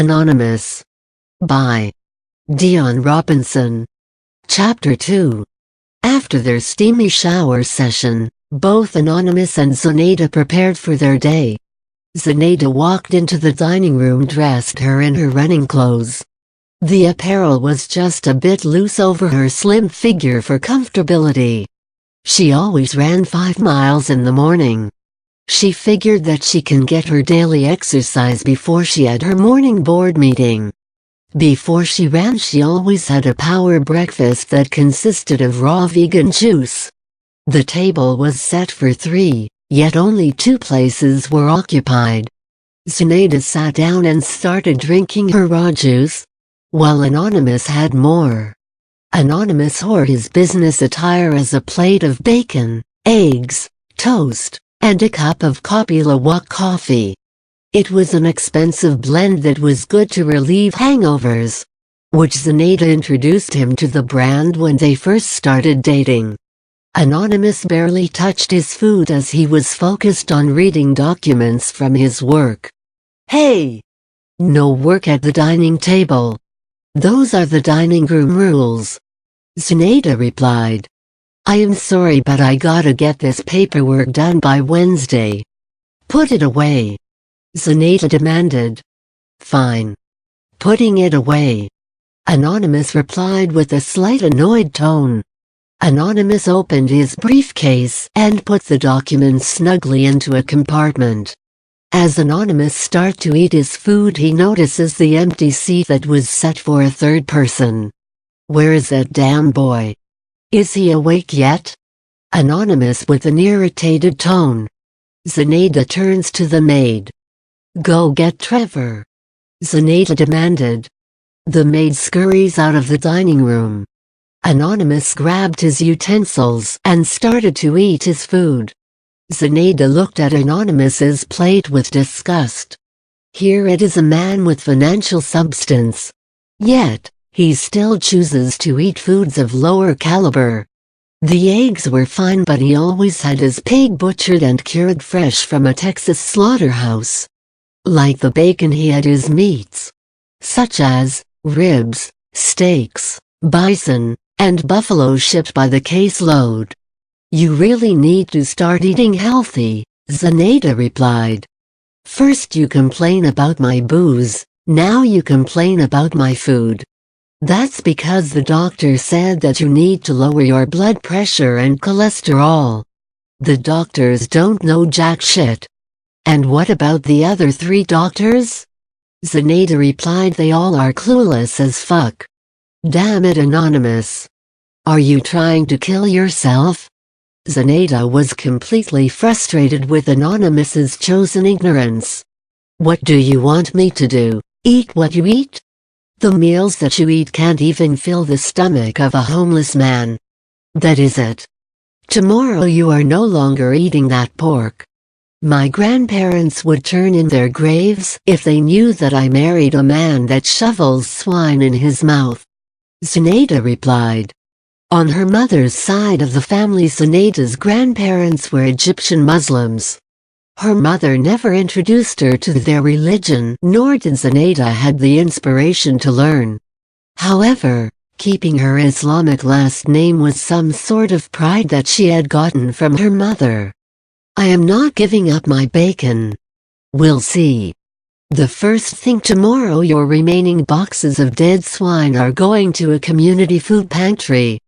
Anonymous. By Dion Robinson. Chapter 2. After their steamy shower session, both Anonymous and Zenaida prepared for their day. Zenaida walked into the dining room dressed her in her running clothes. The apparel was just a bit loose over her slim figure for comfortability. She always ran 5 miles in the morning. She figured that she can get her daily exercise before she had her morning board meeting. Before she ran, she always had a power breakfast that consisted of raw vegan juice. The table was set for 3, yet only 2 places were occupied. Zenaida sat down and started drinking her raw juice, while Anonymous had more. Anonymous wore his business attire as a plate of bacon, eggs, toast, and a cup of Kopila coffee. It was an expensive blend that was good to relieve hangovers, which Zenaida introduced him to the brand when they first started dating. Anonymous barely touched his food as he was focused on reading documents from his work. "Hey! No work at the dining table. Those are the dining room rules," Zenaida replied. "I am sorry, but I gotta get this paperwork done by Wednesday." "Put it away," Zenaida demanded. "Fine. Putting it away," Anonymous replied with a slight annoyed tone. Anonymous opened his briefcase and put the documents snugly into a compartment. As Anonymous started to eat his food, he notices the empty seat that was set for a third person. "Where is that damn boy? Is he awake yet?" Anonymous with an irritated tone. Zenaida turns to the maid. "Go get Trevor," Zenaida demanded. The maid scurries out of the dining room. Anonymous grabbed his utensils and started to eat his food. Zenaida looked at Anonymous's plate with disgust. Here it is, a man with financial substance. Yet, he still chooses to eat foods of lower caliber. The eggs were fine, but he always had his pig butchered and cured fresh from a Texas slaughterhouse. Like the bacon, he had his meats, such as ribs, steaks, bison, and buffalo, shipped by the caseload. "You really need to start eating healthy," Zenaida replied. "First you complain about my booze, now you complain about my food. That's because the doctor said that you need to lower your blood pressure and cholesterol. The doctors don't know jack shit." "And what about the other 3 doctors?" Zenaida replied. "They all are clueless as fuck." "Damn it, Anonymous. Are you trying to kill yourself?" Zenaida was completely frustrated with Anonymous's chosen ignorance. "What do you want me to do? Eat what you eat? The meals that you eat can't even fill the stomach of a homeless man. That is it. Tomorrow you are no longer eating that pork. My grandparents would turn in their graves if they knew that I married a man that shovels swine in his mouth," Zenaida replied. On her mother's side of the family, Zenaida's grandparents were Egyptian Muslims. Her mother never introduced her to their religion, nor did Zenaida have the inspiration to learn. However, keeping her Islamic last name was some sort of pride that she had gotten from her mother. "I am not giving up my bacon. We'll see. The first thing tomorrow, your remaining boxes of dead swine are going to a community food pantry."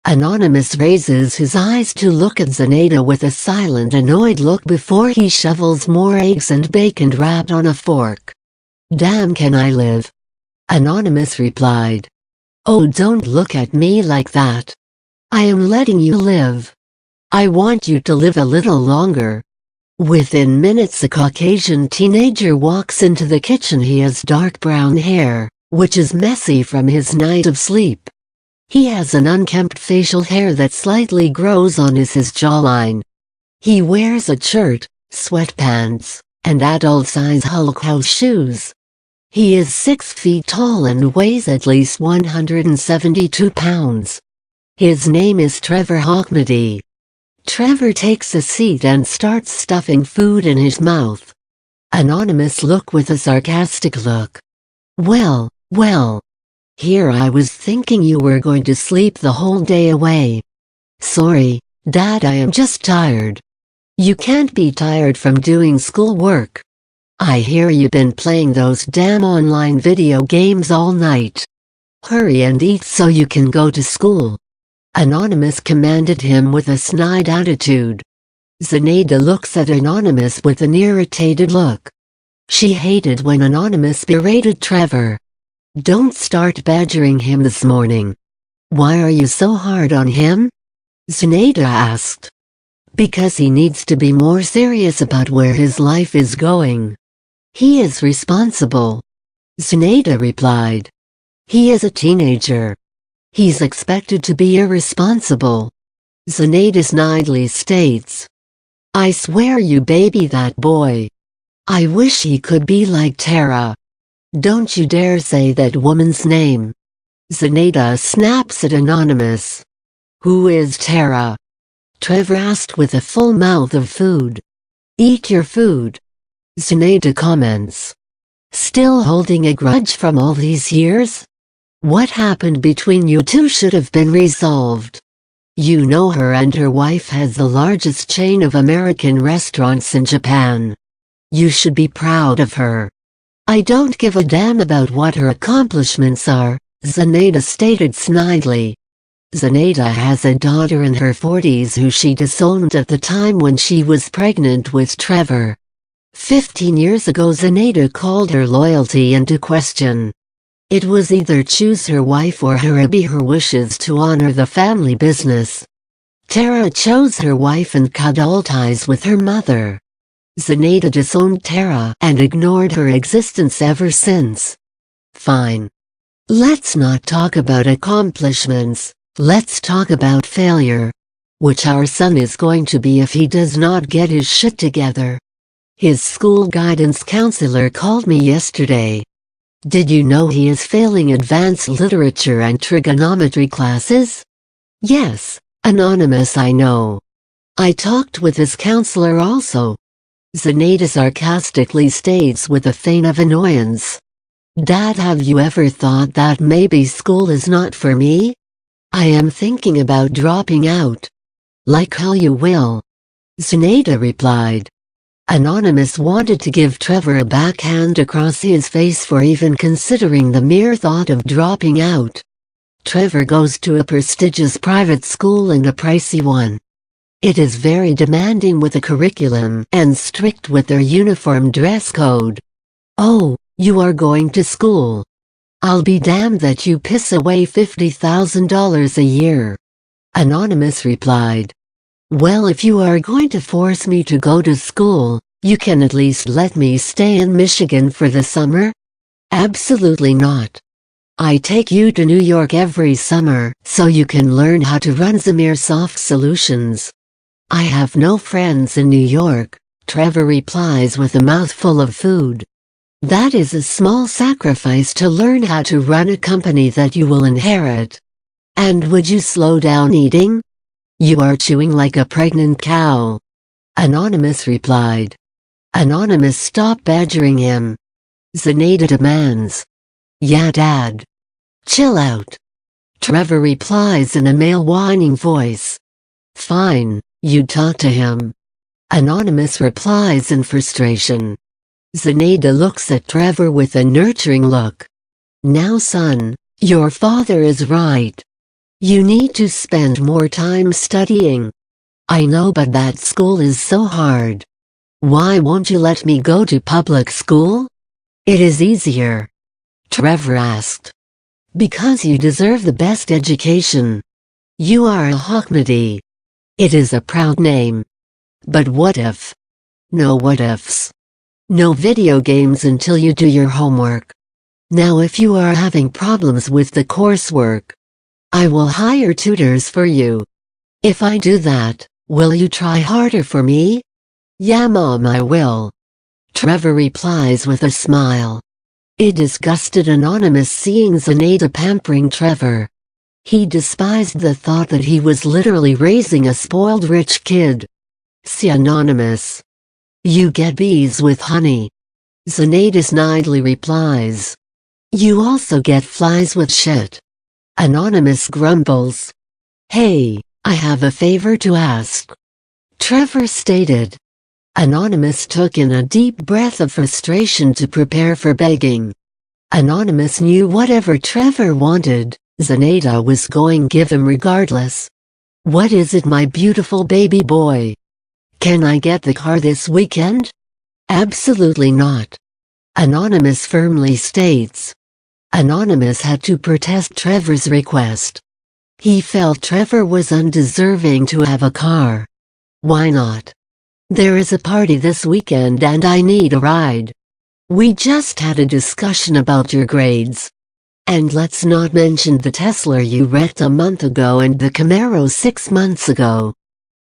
Anonymous raises his eyes to look at Zenaida with a silent, annoyed look before he shovels more eggs and bacon wrapped on a fork. "Damn, can I live?" Anonymous replied. "Oh, don't look at me like that. I am letting you live. I want you to live a little longer." Within minutes, a Caucasian teenager walks into the kitchen. He has dark brown hair, which is messy from his night of sleep. He has an unkempt facial hair that slightly grows on his jawline. He wears a shirt, sweatpants, and adult-size Hulk House shoes. He is 6 feet tall and weighs at least 172 pounds. His name is Trevor Hawkmedy. Trevor takes a seat and starts stuffing food in his mouth. Anonymous look with a sarcastic look. Well, well. Here I was thinking you were going to sleep the whole day away. Sorry, Dad, I am just tired. You can't be tired from doing schoolwork. I hear you've been playing those damn online video games all night. Hurry and eat so you can go to school. Anonymous commanded him with a snide attitude. Zenaida looks at Anonymous with an irritated look. She hated when Anonymous berated Trevor. Don't start badgering him this morning. Why are you so hard on him? Zenaida asked. Because he needs to be more serious about where his life is going. He is responsible. Zenaida replied. He is a teenager. He's expected to be irresponsible. Zenaida snidely states. I swear you baby that boy. I wish he could be like Tara. Don't you dare say that woman's name. Zenaida snaps at Anonymous. Who is Tara? Trevor asked with a full mouth of food. Eat your food. Zenaida comments. Still holding a grudge from all these years? What happened between you two should have been resolved. You know her and her wife has the largest chain of American restaurants in Japan. You should be proud of her. I don't give a damn about what her accomplishments are, Zenaida stated snidely. Zenaida has a daughter in her 40s who she disowned at the time when she was pregnant with Trevor. 15 years ago Zenaida called her loyalty into question. It was either choose her wife or obey her wishes to honor the family business. Tara chose her wife and cut all ties with her mother. Zenaida disowned Tara and ignored her existence ever since. Fine. Let's not talk about accomplishments, let's talk about failure. Which our son is going to be if he does not get his shit together. His school guidance counselor called me yesterday. Did you know he is failing advanced literature and trigonometry classes? Yes, Anonymous, I know. I talked with his counselor also. Zenaida sarcastically states with a feign of annoyance. Dad, have you ever thought that maybe school is not for me? I am thinking about dropping out. Like how you will. Zenaida replied. Anonymous wanted to give Trevor a backhand across his face for even considering the mere thought of dropping out. Trevor goes to a prestigious private school and a pricey one. It is very demanding with a curriculum and strict with their uniform dress code. Oh, you are going to school. I'll be damned that you piss away $50,000 a year. Anonymous replied. Well, if you are going to force me to go to school, you can at least let me stay in Michigan for the summer? Absolutely not. I take you to New York every summer so you can learn how to run Soft Solutions. I have no friends in New York, Trevor replies with a mouthful of food. That is a small sacrifice to learn how to run a company that you will inherit. And would you slow down eating? You are chewing like a pregnant cow. Anonymous replied. Anonymous, stop badgering him. Zenaida demands. Yeah, Dad. Chill out. Trevor replies in a male whining voice. Fine, you talk to him. Anonymous replies in frustration. Zenaida looks at Trevor with a nurturing look. Now son, your father is right. You need to spend more time studying. I know, but that school is so hard. Why won't you let me go to public school? It is easier. Trevor asked. Because you deserve the best education. You are a Hawkmedy. It is a proud name. But what if? No what ifs. No video games until you do your homework. Now if you are having problems with the coursework, I will hire tutors for you. If I do that, will you try harder for me? Yeah, Mom, I will. Trevor replies with a smile. It disgusted Anonymous seeing Zenaida pampering Trevor. He despised the thought that he was literally raising a spoiled rich kid. See Anonymous. You get bees with honey. Zenaida snidely replies. You also get flies with shit. Anonymous grumbles. Hey, I have a favor to ask. Trevor stated. Anonymous took in a deep breath of frustration to prepare for begging. Anonymous knew whatever Trevor wanted, Zenaida was going to give him regardless. What is it, my beautiful baby boy? Can I get the car this weekend? Absolutely not. Anonymous firmly states. Anonymous had to protest Trevor's request. He felt Trevor was undeserving to have a car. Why not? There is a party this weekend and I need a ride. We just had a discussion about your grades. And let's not mention the Tesla you wrecked a month ago and the Camaro 6 months ago.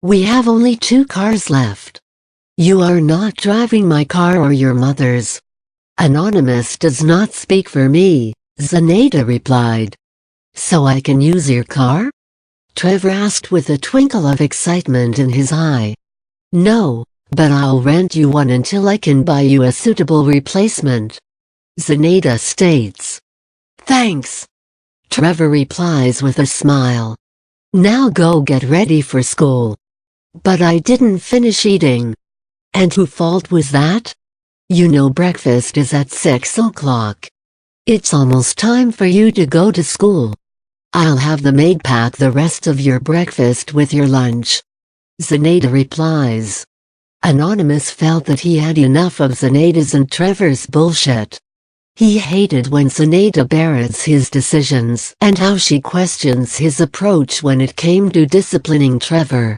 We have only 2 cars left. You are not driving my car or your mother's. Anonymous does not speak for me, Zenaida replied. So I can use your car? Trevor asked with a twinkle of excitement in his eye. No, but I'll rent you one until I can buy you a suitable replacement. Zenaida states. Thanks. Trevor replies with a smile. Now go get ready for school. But I didn't finish eating. And whose fault was that? You know breakfast is at 6 o'clock. It's almost time for you to go to school. I'll have the maid pack the rest of your breakfast with your lunch. Zenaida replies. Anonymous felt that he had enough of Zenaida's and Trevor's bullshit. He hated when Zenaida berates his decisions and how she questions his approach when it came to disciplining Trevor.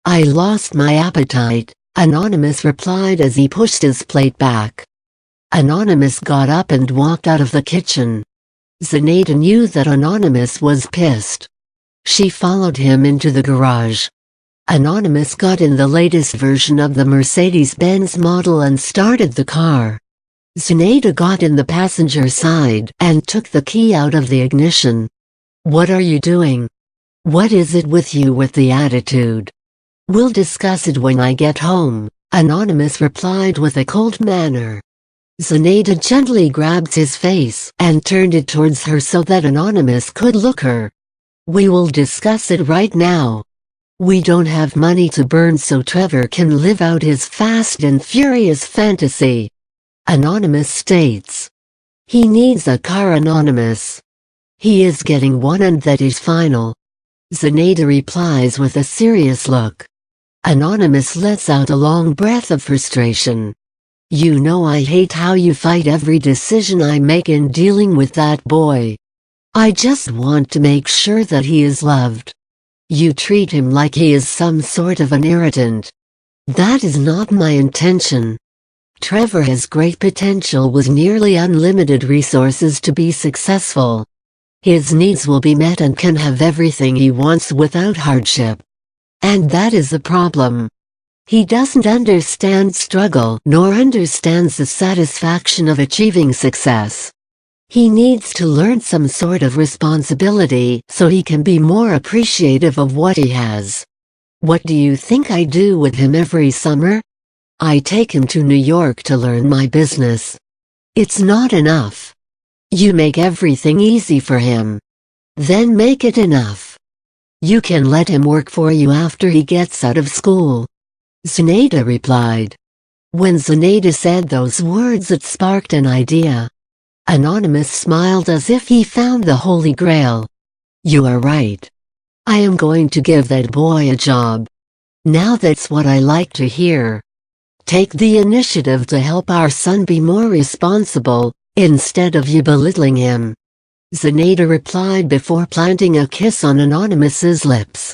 I lost my appetite, Anonymous replied as he pushed his plate back. Anonymous got up and walked out of the kitchen. Zenaida knew that Anonymous was pissed. She followed him into the garage. Anonymous got in the latest version of the Mercedes-Benz model and started the car. Zenaida got in the passenger side and took the key out of the ignition. What are you doing? What is it with you with the attitude? We'll discuss it when I get home, Anonymous replied with a cold manner. Zenaida gently grabbed his face and turned it towards her so that Anonymous could look her. We will discuss it right now. We don't have money to burn so Trevor can live out his fast and furious fantasy. Anonymous states. He needs a car, Anonymous. He is getting one and that is final. Zenaida replies with a serious look. Anonymous lets out a long breath of frustration. You know I hate how you fight every decision I make in dealing with that boy. I just want to make sure that he is loved. You treat him like he is some sort of an irritant. That is not my intention. Trevor has great potential with nearly unlimited resources to be successful. His needs will be met and can have everything he wants without hardship. And that is the problem. He doesn't understand struggle nor understands the satisfaction of achieving success. He needs to learn some sort of responsibility so he can be more appreciative of what he has. What do you think I do with him every summer? I take him to New York to learn my business. It's not enough. You make everything easy for him. Then make it enough. You can let him work for you after he gets out of school. Zenaida replied. When Zenaida said those words, it sparked an idea. Anonymous smiled as if he found the Holy Grail. You are right. I am going to give that boy a job. Now that's what I like to hear. Take the initiative to help our son be more responsible, instead of you belittling him. Zenaida replied before planting a kiss on Anonymous's lips.